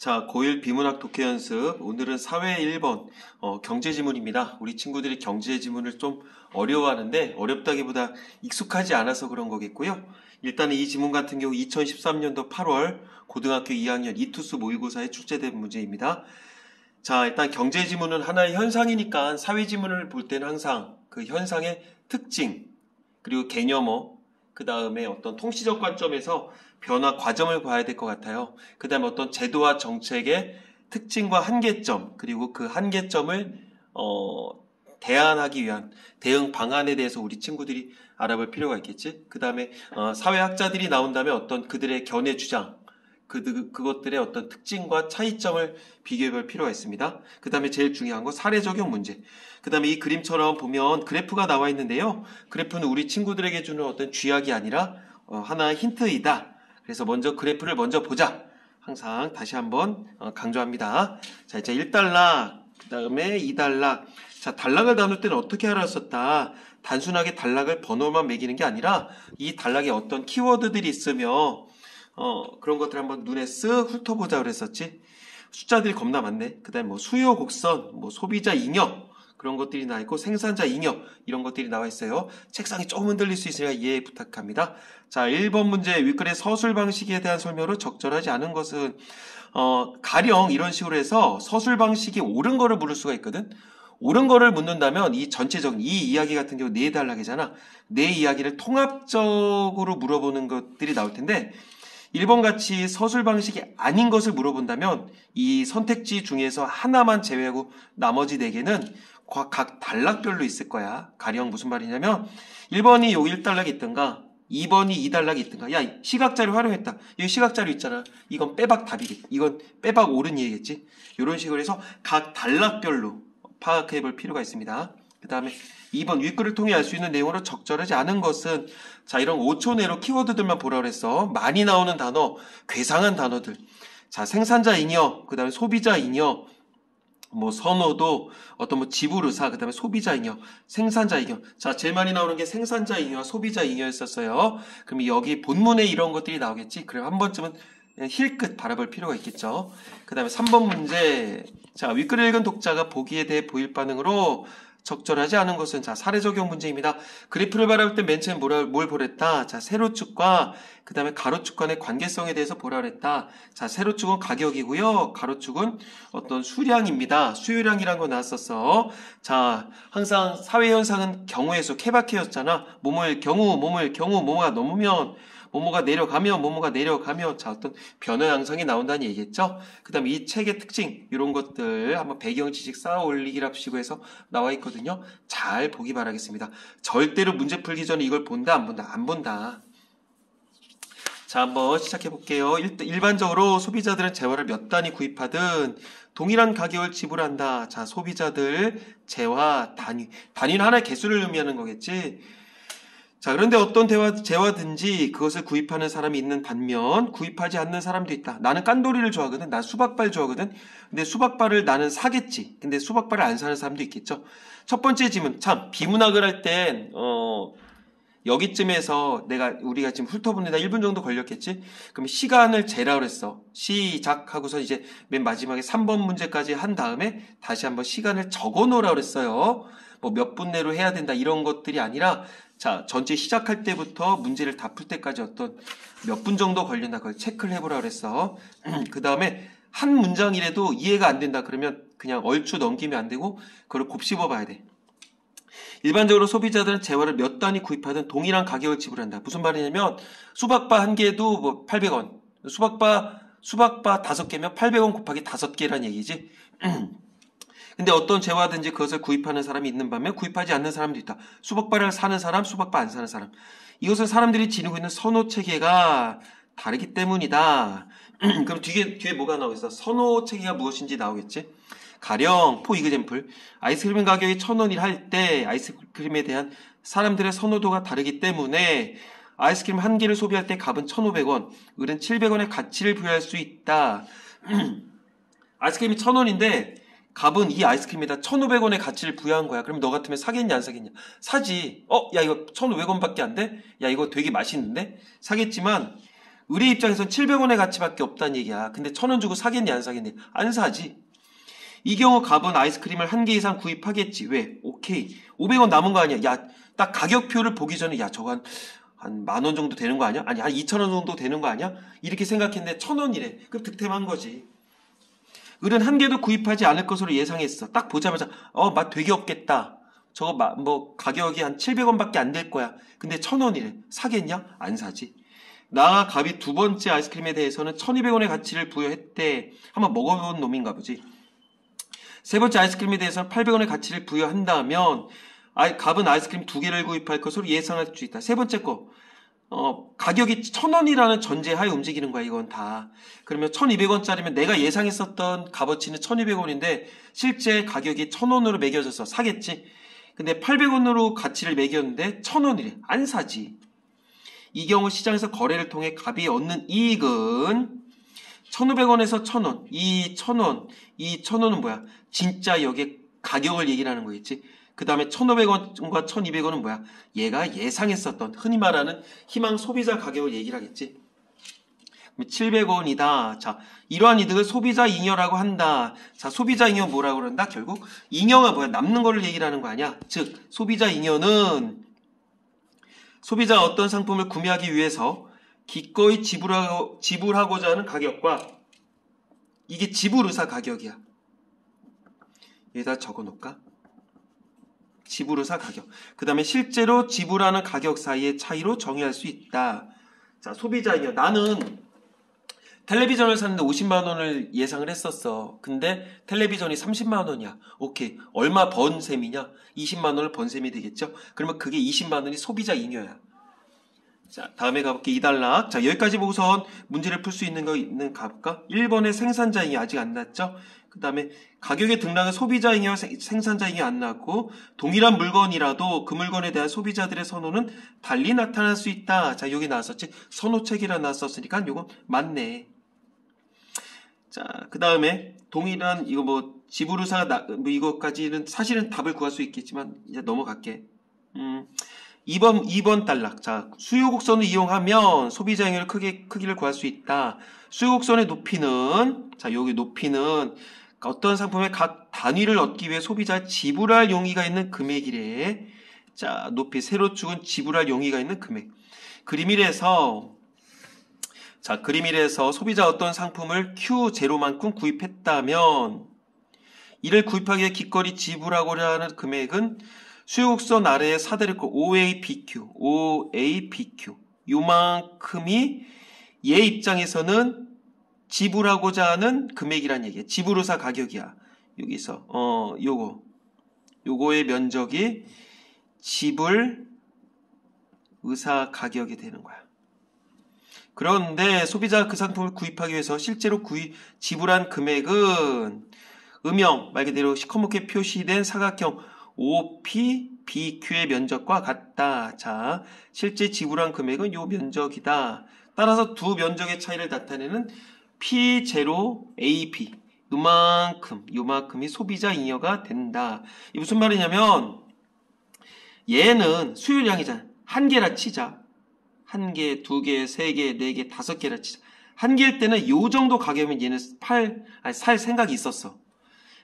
자, 고1 비문학 독해 연습. 오늘은 사회 1번 경제 지문입니다. 우리 친구들이 경제 지문을 좀 어려워하는데 어렵다기보다 익숙하지 않아서 그런 거겠고요. 일단은 이 지문 같은 경우 2013년도 8월 고등학교 2학년 이투스 모의고사에 출제된 문제입니다. 자, 일단 경제 지문은 하나의 현상이니까 사회 지문을 볼 때는 항상 그 현상의 특징, 그리고 개념어, 그 다음에 어떤 통시적 관점에서 변화 과정을 봐야 될 것 같아요. 그 다음에 어떤 제도와 정책의 특징과 한계점, 그리고 그 한계점을 대안하기 위한 대응 방안에 대해서 우리 친구들이 알아볼 필요가 있겠지. 그 다음에 사회학자들이 나온다면 어떤 그들의 견해 주장, 그것들의 어떤 특징과 차이점을 비교해볼 필요가 있습니다. 그 다음에 제일 중요한 거 사례 적용 문제. 그 다음에 이 그림처럼 보면 그래프가 나와 있는데요. 그래프는 우리 친구들에게 주는 어떤 쥐약이 아니라 하나의 힌트이다. 그래서 먼저 그래프를 먼저 보자. 항상 다시 한번 강조합니다. 자, 이제 1달러, 그 다음에 2달러. 자, 단락을 나눌 때는 어떻게 알았었다. 단순하게 단락을 번호만 매기는 게 아니라 이 단락에 어떤 키워드들이 있으며 그런 것들 한번 눈에 쓱 훑어보자 그랬었지. 숫자들이 겁나 많네. 그 다음에 뭐 수요 곡선, 뭐 소비자 잉여 그런 것들이 나와 있고 생산자 잉여 이런 것들이 나와 있어요. 책상이 조금 흔들릴 수 있으니까 이해 부탁합니다. 자, 1번 문제 윗글의 서술 방식에 대한 설명으로 적절하지 않은 것은 가령 이런 식으로 해서 서술 방식이 옳은 거를 물을 수가 있거든. 옳은 거를 묻는다면 이 전체적인 이 이야기 같은 경우 네 단락이잖아. 네 이야기를 통합적으로 물어보는 것들이 나올 텐데 1번 같이 서술 방식이 아닌 것을 물어본다면 이 선택지 중에서 하나만 제외하고 나머지 4개는 각 단락별로 있을 거야. 가령 무슨 말이냐면 1번이 요 1단락이 있던가 2번이 2단락이 있던가. 야, 시각자료 활용했다. 여기 시각자료 있잖아. 이건 빼박 답이겠지. 이건 빼박 옳은 이해겠지. 이런 식으로 해서 각 단락별로 파악해 볼 필요가 있습니다. 그 다음에 2번 윗글을 통해 알 수 있는 내용으로 적절하지 않은 것은 자, 이런 5초 내로 키워드들만 보라 그랬어. 많이 나오는 단어, 괴상한 단어들. 자, 생산자 잉여, 그 다음에 소비자 잉여, 뭐 선호도, 어떤 뭐 지불 의사, 그 다음에 소비자 잉여, 생산자 잉여. 자, 제일 많이 나오는 게 생산자 잉여와 소비자 잉여였었어요. 그럼 여기 본문에 이런 것들이 나오겠지. 그럼 한 번쯤은 힐끗 바라볼 필요가 있겠죠. 그 다음에 3번 문제. 자, 윗글을 읽은 독자가 보기에 대해 보일 반응으로 적절하지 않은 것은 자, 사례 적용 문제입니다. 그래프를 바라볼 때 맨 처음 뭘 보랬다. 자, 세로축과 그 다음에 가로축 간의 관계성에 대해서 보라 그랬다. 자, 세로축은 가격이고요. 가로축은 어떤 수량입니다. 수요량이란 거 나왔었어. 자, 항상 사회현상은 경우의 수, 케바케였잖아. 뭐뭐가 넘으면 뭐뭐가 내려가면 자, 어떤 변화 양상이 나온다는 얘기겠죠. 그 다음에 이 책의 특징 이런 것들 한번 배경 지식 쌓아 올리기랍시고 해서 나와 있거든요. 잘 보기 바라겠습니다. 절대로 문제 풀기 전에 이걸 본다 안 본다? 안 본다. 자, 한번 시작해 볼게요. 일반적으로 소비자들은 재화를 몇 단위 구입하든 동일한 가격을 지불한다. 자, 소비자들 재화 단위는 하나의 개수를 의미하는 거겠지. 자, 그런데 어떤 재화든지 그것을 구입하는 사람이 있는 반면 구입하지 않는 사람도 있다. 나는 깐돌이를 좋아하거든. 난 수박발 좋아하거든. 근데 수박발을 나는 사겠지. 근데 수박발을 안 사는 사람도 있겠죠. 첫 번째 질문. 참, 비문학을 할 땐 여기쯤에서 우리가 지금 훑어보는데 1분 정도 걸렸겠지? 그럼 시간을 재라 그랬어. 시작하고서 이제 맨 마지막에 3번 문제까지 한 다음에 다시 한번 시간을 적어 놓으라 그랬어요. 뭐 몇 분 내로 해야 된다 이런 것들이 아니라 자, 전체 시작할 때부터 문제를 다 풀 때까지 어떤 몇 분 정도 걸린다. 그걸 체크를 해보라 그랬어. 그 다음에 한 문장이라도 이해가 안 된다. 그러면 그냥 얼추 넘기면 안 되고 그걸 곱씹어 봐야 돼. 일반적으로 소비자들은 재화를 몇 단위 구입하든 동일한 가격을 지불한다. 무슨 말이냐면 수박바 한 개도 뭐 800원. 수박바 5개면 800원 곱하기 5개란 얘기지. 근데 어떤 재화든지 그것을 구입하는 사람이 있는 반면 구입하지 않는 사람도 있다. 수박바를 사는 사람, 수박바 안 사는 사람. 이것은 사람들이 지니고 있는 선호 체계가 다르기 때문이다. 그럼 뒤에 뭐가 나오겠어? 선호 체계가 무엇인지 나오겠지? 가령 포 이그젬플 아이스크림 가격이 1,000원이라 할 때 아이스크림에 대한 사람들의 선호도가 다르기 때문에 아이스크림 한 개를 소비할 때 값은 1,500원, 을은 700원의 가치를 부여할 수 있다. 아이스크림이 1,000원인데 값은 이 아이스크림에다 1,500원의 가치를 부여한 거야. 그럼 너 같으면 사겠냐 안 사겠냐? 사지. 야, 이거 1,500원밖에 안 돼? 야, 이거 되게 맛있는데? 사겠지만 의뢰 입장에선 700원의 가치밖에 없다는 얘기야. 근데 1,000원 주고 사겠니 안 사겠니? 안 사지. 이 경우 갑은 아이스크림을 한 개 이상 구입하겠지. 왜? 오케이. 500원 남은 거 아니야. 야, 딱 가격표를 보기 전에 야 저거 한 10,000원 정도 되는 거 아니야? 아니 한 2,000원 정도 되는 거 아니야? 이렇게 생각했는데 1,000원이래. 그럼 득템한 거지. 을은 한 개도 구입하지 않을 것으로 예상했어. 딱 보자마자 맛 되게 없겠다. 저거 뭐 가격이 한 700원밖에 안 될 거야. 근데 1,000원이래. 사겠냐? 안 사지. 나가 갑이 두 번째 아이스크림에 대해서는 1,200원의 가치를 부여했대. 한번 먹어본 놈인가 보지. 세 번째 아이스크림에 대해서는 800원의 가치를 부여한다면 갑은 아이스크림 두 개를 구입할 것으로 예상할 수 있다. 세 번째 거 가격이 1,000원이라는 전제하에 움직이는 거야. 이건 다. 그러면 1,200원짜리면 내가 예상했었던 값어치는 1,200원인데 실제 가격이 1,000원으로 매겨져서 사겠지. 근데 800원으로 가치를 매겼는데 1,000원이래. 안 사지. 이 경우 시장에서 거래를 통해 갑이 얻는 이익은 1,500원에서 1,000원. 이 1,000원은 뭐야? 진짜 여기에 가격을 얘기를 하는 거겠지. 그 다음에 1,500원과 1,200원은 뭐야? 얘가 예상했었던 흔히 말하는 희망 소비자 가격을 얘기를 하겠지. 700원이다. 자, 이러한 이득을 소비자 잉여라고 한다. 자, 소비자 잉여 뭐라고 그런다? 결국 잉여가 뭐야? 남는 거를 얘기를 하는 거 아니야? 즉, 소비자 잉여는 소비자가 어떤 상품을 구매하기 위해서 기꺼이 지불하고자 하는 가격과 이게 지불의사 가격이야. 여기다 적어놓을까? 지불의사 가격. 그 다음에 실제로 지불하는 가격 사이의 차이로 정의할 수 있다. 자, 소비자 잉여. 나는 텔레비전을 샀는데 50만 원을 예상을 했었어. 근데 텔레비전이 30만 원이야. 오케이. 얼마 번 셈이냐? 20만 원을 번 셈이 되겠죠? 그러면 그게 20만 원이 소비자 잉여야. 자, 다음에 가볼게. 2단락. 자, 여기까지 보고선 문제를 풀 수 있는 거 가볼까? 1번에 생산자 잉여 아직 안 났죠? 그 다음에 가격의 등락은 소비자 잉여, 생산자 잉여 안 났고 동일한 물건이라도 그 물건에 대한 소비자들의 선호는 달리 나타날 수 있다. 자, 여기 나왔었지? 선호책이라 나왔었으니까 요건 맞네. 자, 그 다음에 동일한 이거 뭐 지불의사 뭐 이거까지는 사실은 답을 구할 수 있겠지만 이제 넘어갈게. 2번 단락. 자, 수요곡선을 이용하면 소비자 잉여의 크기를 구할 수 있다. 수요곡선의 높이는 자, 여기 높이는 어떤 상품의 각 단위를 얻기 위해 소비자가 지불할 용의가 있는 금액이래. 자, 높이 세로축은 지불할 용의가 있는 금액. 그림이래서 소비자 어떤 상품을 Q0만큼 구입했다면 이를 구입하기 위해 기꺼이 지불하고자 하는 금액은 수요곡선 아래에 사대를 거 OABQ 요만큼이 얘 입장에서는 지불하고자 하는 금액이란 얘기야. 지불의사 가격이야. 여기서 요거의 면적이 지불의사 가격이 되는 거야. 그런데 소비자가 그 상품을 구입하기 위해서 실제로 지불한 금액은 음영 말 그대로 시커멓게 표시된 사각형 OPBQ의 면적과 같다. 자, 실제 지불한 금액은 요 면적이다. 따라서 두 면적의 차이를 나타내는 P0AB 요만큼이 소비자 잉여가 된다. 이 무슨 말이냐면 얘는 수요량이잖아. 한 개라 치자. 한 개, 두 개, 세 개, 네 개, 다섯 개라 치자. 한 개일 때는 요 정도 가격이면 얘는 살 생각이 있었어.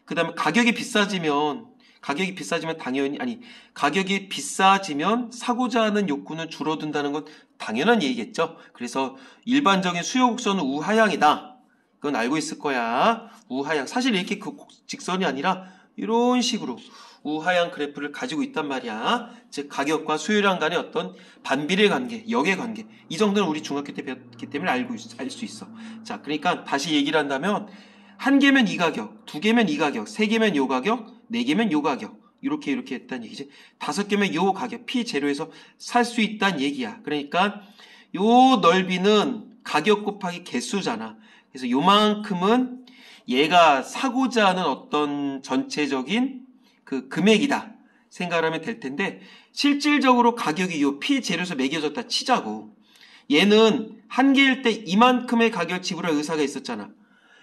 그 다음에 가격이 비싸지면 가격이 비싸지면 사고자 하는 욕구는 줄어든다는 건 당연한 얘기겠죠. 그래서 일반적인 수요곡선은 우하향이다. 그건 알고 있을 거야. 우하향. 사실 이렇게 그 직선이 아니라 이런 식으로 우하향 그래프를 가지고 있단 말이야. 즉 가격과 수요량 간의 어떤 반비례 관계, 역의 관계. 이 정도는 우리 중학교 때 배웠기 때문에 알 수 있어. 자, 그러니까 다시 얘기를 한다면 한 개면 이 가격, 두 개면 이 가격, 세 개면 요 가격, 네 개면 요 가격. 이렇게 했다는 얘기지. 다섯 개면 요 가격, P0에서 살 수 있다는 얘기야. 그러니까 요 넓이는 가격 곱하기 개수잖아. 그래서 요만큼은 얘가 사고자 하는 어떤 전체적인 그 금액이다 생각을 하면 될 텐데 실질적으로 가격이 요 P0에서 매겨졌다 치자고. 얘는 한 개일 때 이만큼의 가격을 지불할 의사가 있었잖아.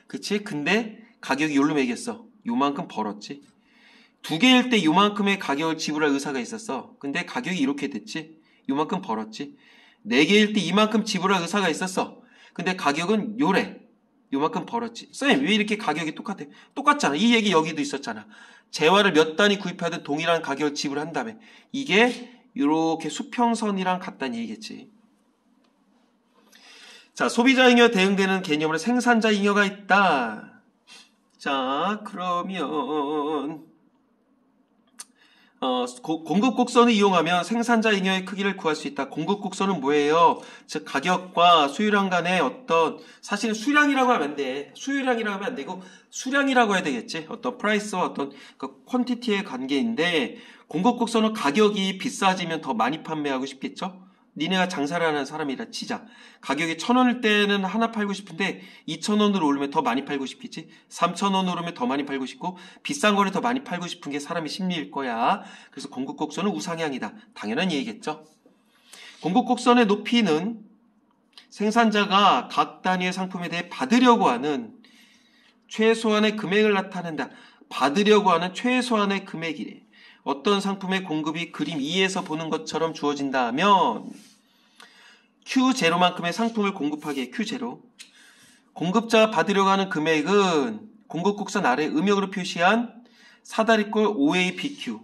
그치? 근데 가격이 요로 매겼어. 요만큼 벌었지. 두 개일 때 요만큼의 가격을 지불할 의사가 있었어. 근데 가격이 이렇게 됐지. 요만큼 벌었지. 네 개일 때 이만큼 지불할 의사가 있었어. 근데 가격은 요래. 요만큼 벌었지. 쌤, 왜 이렇게 가격이 똑같아? 똑같잖아. 이 얘기 여기도 있었잖아. 재화를 몇 단위 구입하든 동일한 가격을 지불한다며. 이게 이렇게 수평선이랑 같다는 얘기겠지. 자, 소비자 잉여 대응되는 개념으로 생산자 잉여가 있다. 자, 그러면 공급 곡선을 이용하면 생산자 잉여의 크기를 구할 수 있다. 공급 곡선은 뭐예요? 즉 가격과 수요량 간의 어떤 사실은 수량이라고 하면 안 돼. 수요량이라고 하면 안 되고 수량이라고 해야 되겠지. 어떤 프라이스와 어떤 그 퀀티티의 관계인데 공급 곡선은 가격이 비싸지면 더 많이 판매하고 싶겠죠? 니네가 장사를 하는 사람이라 치자. 가격이 1,000원일 때는 하나 팔고 싶은데 2,000원으로 오르면 더 많이 팔고 싶겠지. 3,000원으로 오르면 더 많이 팔고 싶고 비싼 거를 더 많이 팔고 싶은 게 사람의 심리일 거야. 그래서 공급 곡선은 우상향이다. 당연한 얘기겠죠. 공급 곡선의 높이는 생산자가 각 단위의 상품에 대해 받으려고 하는 최소한의 금액을 나타낸다. 받으려고 하는 최소한의 금액이래. 어떤 상품의 공급이 그림 2에서 보는 것처럼 주어진다면 Q0만큼의 상품을 공급하기에 Q0 공급자가 받으려고 하는 금액은 공급곡선 아래 음역으로 표시한 사다리꼴 OABQ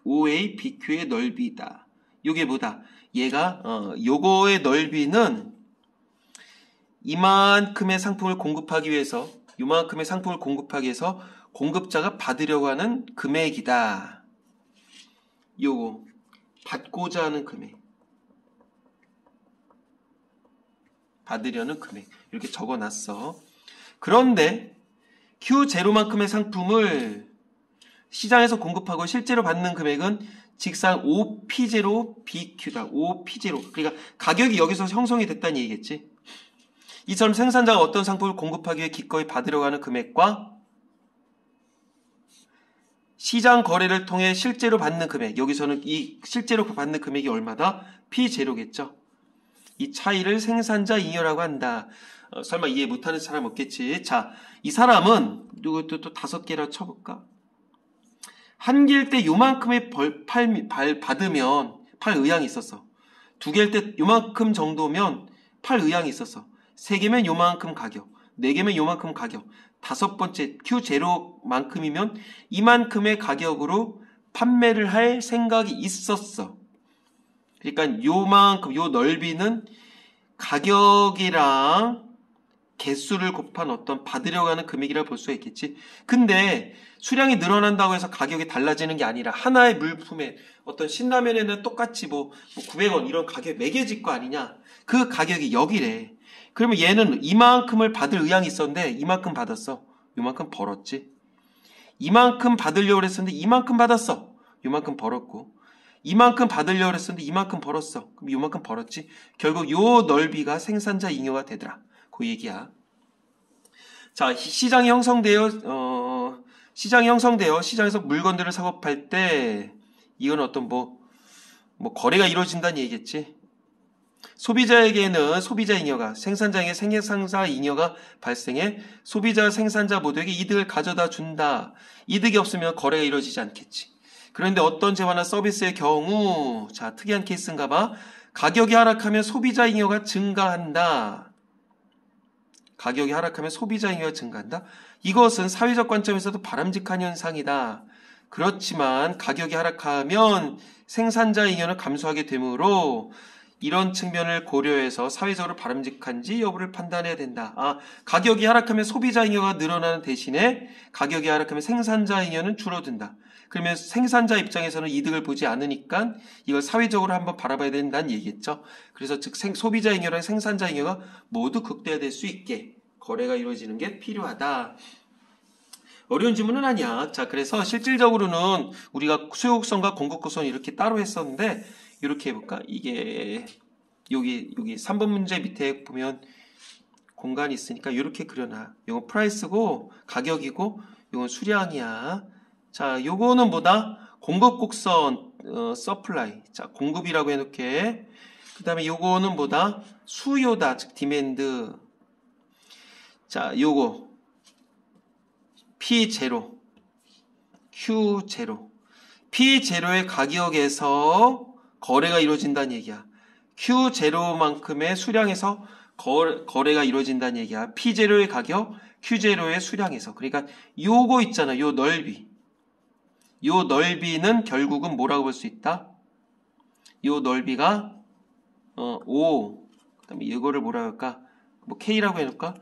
OABQ의 넓이다. 이게 뭐다? 얘가 요거의 넓이는 이만큼의 상품을 공급하기 위해서 요만큼의 상품을 공급하기 위해서 공급자가 받으려고 하는 금액이다. 요거 받고자 하는 금액 받으려는 금액 이렇게 적어놨어. 그런데 Q0만큼의 상품을 시장에서 공급하고 실제로 받는 금액은 직상 OP0BQ다. OP0 그러니까 가격이 여기서 형성이 됐다는 얘기겠지. 이처럼 생산자가 어떤 상품을 공급하기 위해 기꺼이 받으려고 하는 금액과 시장 거래를 통해 실제로 받는 금액, 여기서는 이 실제로 받는 금액이 얼마다? P0겠죠. 이 차이를 생산자 잉여라고 한다. 설마 이해 못하는 사람 없겠지. 자, 이 사람은 누구 또 5개라 쳐볼까? 한 개일 때 요만큼의 받으면 팔 의향이 있었어. 2개일 때 요만큼 정도면 팔 의향이 있었어. 3개면 요만큼 가격, 4개면 요만큼 가격, 5번째 Q0만큼이면 이만큼의 가격으로 판매를 할 생각이 있었어. 그러니까 요만큼 요 넓이는 가격이랑 개수를 곱한 어떤 받으려고 하는 금액이라고 볼 수가 있겠지. 근데 수량이 늘어난다고 해서 가격이 달라지는 게 아니라 하나의 물품에 어떤 신라면에는 똑같이 뭐 900원 이런 가격이 매겨질 거 아니냐. 그 가격이 여기래. 그러면 얘는 이만큼을 받을 의향이 있었는데 이만큼 받았어. 요만큼 벌었지. 이만큼 받으려고 했었는데 이만큼 받았어. 요만큼 벌었고. 이만큼 받으려고 했었는데 이만큼 벌었어. 그럼 요만큼 벌었지. 결국 요 넓이가 생산자 잉여가 되더라. 그 얘기야. 자, 시장이 형성되어 시장에서 물건들을 사고 팔 때 이건 어떤 뭐 거래가 이루어진다는 얘기겠지. 소비자에게는 소비자 잉여가, 생산자에게 생산자 잉여가 발생해 소비자, 생산자 모두에게 이득을 가져다 준다. 이득이 없으면 거래가 이루어지지 않겠지. 그런데 어떤 재화나 서비스의 경우, 자, 특이한 케이스인가 봐. 가격이 하락하면 소비자 잉여가 증가한다. 가격이 하락하면 소비자 잉여가 증가한다. 이것은 사회적 관점에서도 바람직한 현상이다. 그렇지만 가격이 하락하면 생산자 잉여는 감소하게 되므로 이런 측면을 고려해서 사회적으로 바람직한지 여부를 판단해야 된다. 가격이 하락하면 소비자 잉여가 늘어나는 대신에 가격이 하락하면 생산자 잉여는 줄어든다. 그러면 생산자 입장에서는 이득을 보지 않으니까 이걸 사회적으로 한번 바라봐야 된다는 얘기겠죠. 그래서 즉 소비자 잉여랑 생산자 잉여가 모두 극대화될 수 있게 거래가 이루어지는 게 필요하다. 어려운 질문은 아니야. 자, 그래서 실질적으로는 우리가 수요곡선과 공급곡선 이렇게 따로 했었는데 이렇게 해볼까? 이게 여기 3번 문제 밑에 보면 공간이 있으니까 이렇게 그려놔. 이건 프라이스고 가격이고 이건 수량이야. 자, 요거는 뭐다? 공급곡선 서플라이. 자, 공급이라고 해놓게. 그 다음에 요거는 뭐다? 수요다. 즉 디맨드. 자, 요거 P0, Q0. P0의 가격에서 거래가 이루어진다는 얘기야. Q0만큼의 수량에서 거래가 이루어진다는 얘기야. P0의 가격, Q0의 수량에서. 그러니까 요거 있잖아. 요 넓이. 요 넓이는 결국은 뭐라고 볼 수 있다? 요 넓이가 5. 그다음에 이거를 뭐라 할까? 뭐 K라고 해 놓을까?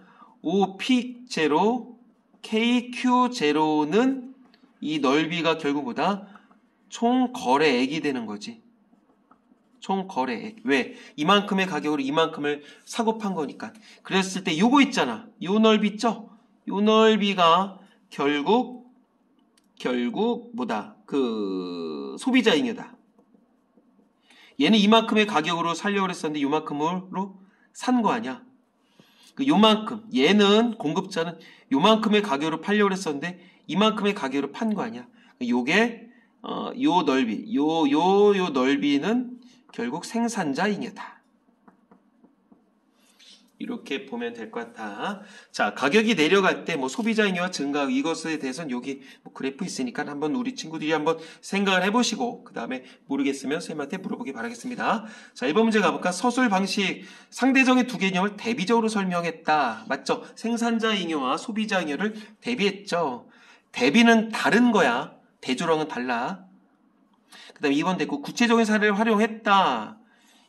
5P0 KQ0는 이 넓이가 결국 뭐다? 총 거래액이 되는 거지. 총 거래액. 왜? 이만큼의 가격으로 이만큼을 사고 판 거니까. 그랬을 때 요거 있잖아. 요 넓이 있죠? 요 넓이가 결국 뭐다? 그 소비자 잉여다. 얘는 이만큼의 가격으로 살려고 했었는데 요만큼으로 산 거 아니야. 그 요만큼. 얘는 공급자는 요만큼의 가격으로 팔려고 했었는데 이만큼의 가격으로 판 거 아니야. 요게 요 넓이. 요 넓이는 결국 생산자 잉여다. 이렇게 보면 될 것 같아. 자, 가격이 내려갈 때 뭐 소비자 잉여와 증가 이것에 대해서는 여기 뭐 그래프 있으니까 한번 우리 친구들이 한번 생각을 해보시고 그 다음에 모르겠으면 선생님한테 물어보기 바라겠습니다. 자, 1번 문제 가볼까? 서술 방식 상대적인 두 개념을 대비적으로 설명했다. 맞죠? 생산자 잉여와 소비자 잉여를 대비했죠. 대비는 다른 거야. 대조랑은 달라. 그 다음에 2번 됐고 구체적인 사례를 활용했다.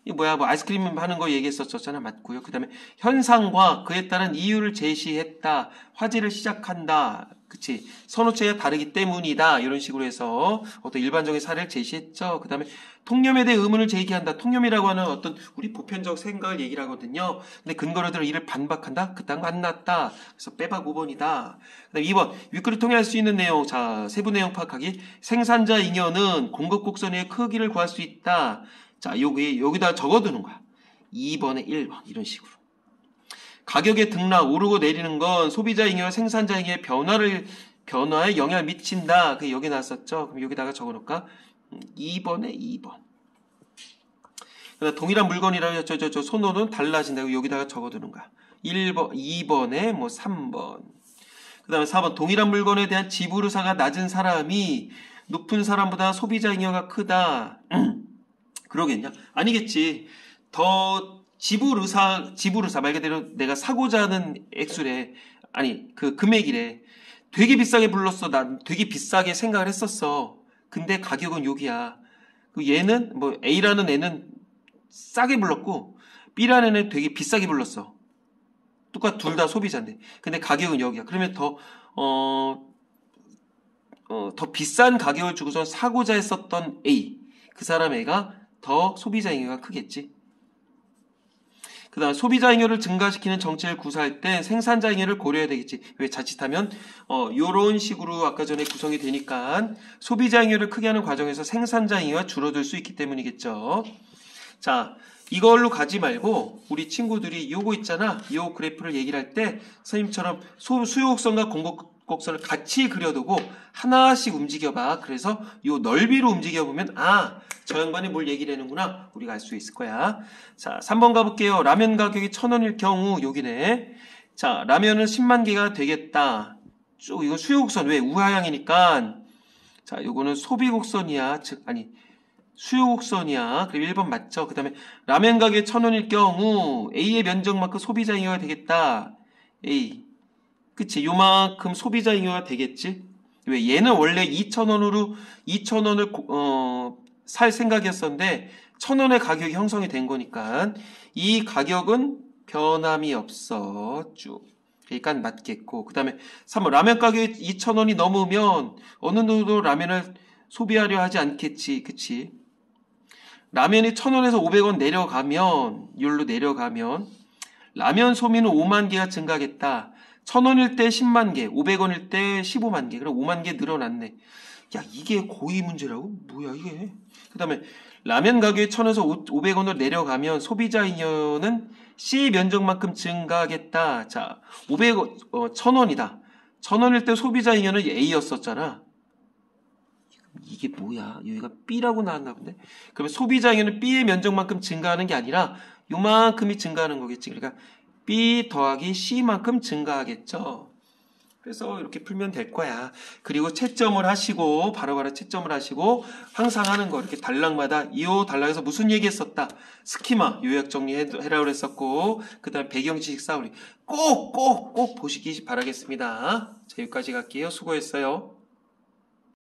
이 뭐야 뭐 아이스크림 하는 거 얘기했었잖아. 맞고요. 그 다음에 현상과 그에 따른 이유를 제시했다. 화제를 시작한다. 그치? 선호체가 다르기 때문이다. 이런 식으로 해서 어떤 일반적인 사례를 제시했죠. 그 다음에 통념에 대해 의문을 제기한다. 통념이라고 하는 어떤 우리 보편적 생각을 얘기를 하거든요. 근데 근거를 들어 이를 반박한다? 그딴 거 안 났다. 그래서 빼박 5번이다. 그 다음에 2번 윗글을 통해 할 수 있는 내용. 자, 세부 내용 파악하기. 생산자 잉여는 공급 곡선의 크기를 구할 수 있다. 자, 여기다 적어두는 거야. 2번에 1번 이런 식으로. 가격의 등락, 오르고 내리는 건 소비자 잉여와 생산자 잉여의 변화에 영향을 미친다. 그게 여기 나왔었죠. 그럼 여기다가 적어놓을까? 2번에 2번. 동일한 물건이라면 저 손호는 달라진다고 여기다가 적어두는 거야. 1번, 2번에 뭐 3번. 그 다음에 4번. 동일한 물건에 대한 지불 의사가 낮은 사람이 높은 사람보다 소비자 잉여가 크다. 그러겠냐? 아니겠지. 더 지불 의사 말 그대로 내가 사고자 하는 액수래. 아니, 그 금액이래. 되게 비싸게 불렀어. 난 되게 비싸게 생각을 했었어. 근데 가격은 여기야. 얘는 뭐 A라는 애는 싸게 불렀고 B라는 애는 되게 비싸게 불렀어. 똑같 둘 다 소비자인데. 근데 가격은 여기야. 그러면 더 비싼 가격을 주고서 사고자 했었던 A. 그 사람 애가 더 소비자 잉여가 크겠지. 그 다음 소비자 잉여를 증가시키는 정책을 구사할 때 생산자 잉여를 고려해야 되겠지. 왜 자칫하면 요런 식으로 아까 전에 구성이 되니까 소비자 잉여를 크게 하는 과정에서 생산자 잉여가 줄어들 수 있기 때문이겠죠. 자, 이걸로 가지 말고 우리 친구들이 요거 있잖아. 요 그래프를 얘기를 할 때 선생님처럼 수요 곡선과 공급 곡선을 같이 그려두고 하나씩 움직여봐. 그래서 요 넓이로 움직여보면 저 양반이 뭘 얘기를 하는구나 우리가 알 수 있을 거야. 자, 3번 가볼게요. 라면 가격이 1,000원일 경우 여기네. 자, 라면은 10만 개가 되겠다. 쭉 이거 수요 곡선. 왜? 우하향이니까. 자, 요거는 소비 곡선이야. 수요 곡선이야. 그럼 1번 맞죠? 그 다음에 라면 가격이 1,000원일 경우 A의 면적만큼 소비자 잉여가 되겠다. A. 그치? 요만큼 소비자 잉여가 되겠지? 왜? 얘는 원래 2,000원을 살 생각이었었는데 1,000원의 가격이 형성이 된 거니까 이 가격은 변함이 없어. 쭉. 그러니까 맞겠고. 그 다음에 3번 라면 가격이 2,000원이 넘으면 어느 누구도 라면을 소비하려 하지 않겠지. 그치? 라면이 1,000원에서 500원 내려가면 라면 소비는 5만 개가 증가하겠다. 1,000원일 때 10만 개, 500원일 때 15만 개. 그럼 5만 개 늘어났네. 야, 이게 고의 문제라고? 뭐야 이게? 그 다음에 라면 가격이 1,000원에서 500원으로 내려가면 소비자 잉여는 C 면적만큼 증가하겠다. 자, 1,000원이다. 1,000원일 때 소비자 잉여는 A였었잖아. 이게 뭐야? 여기가 B라고 나왔나 본데? 그러면 소비자 잉여는 B의 면적만큼 증가하는 게 아니라 요만큼이 증가하는 거겠지. 그러니까 B 더하기 C만큼 증가하겠죠. 그래서 이렇게 풀면 될 거야. 그리고 채점을 하시고 바로바로 채점을 하시고 항상 하는 거 이렇게 단락마다 이 단락에서 무슨 얘기했었다. 스키마 요약 정리해라 그랬었고 그 다음에 배경 지식 쌓으리 꼭 보시기 바라겠습니다. 자, 여기까지 갈게요. 수고했어요.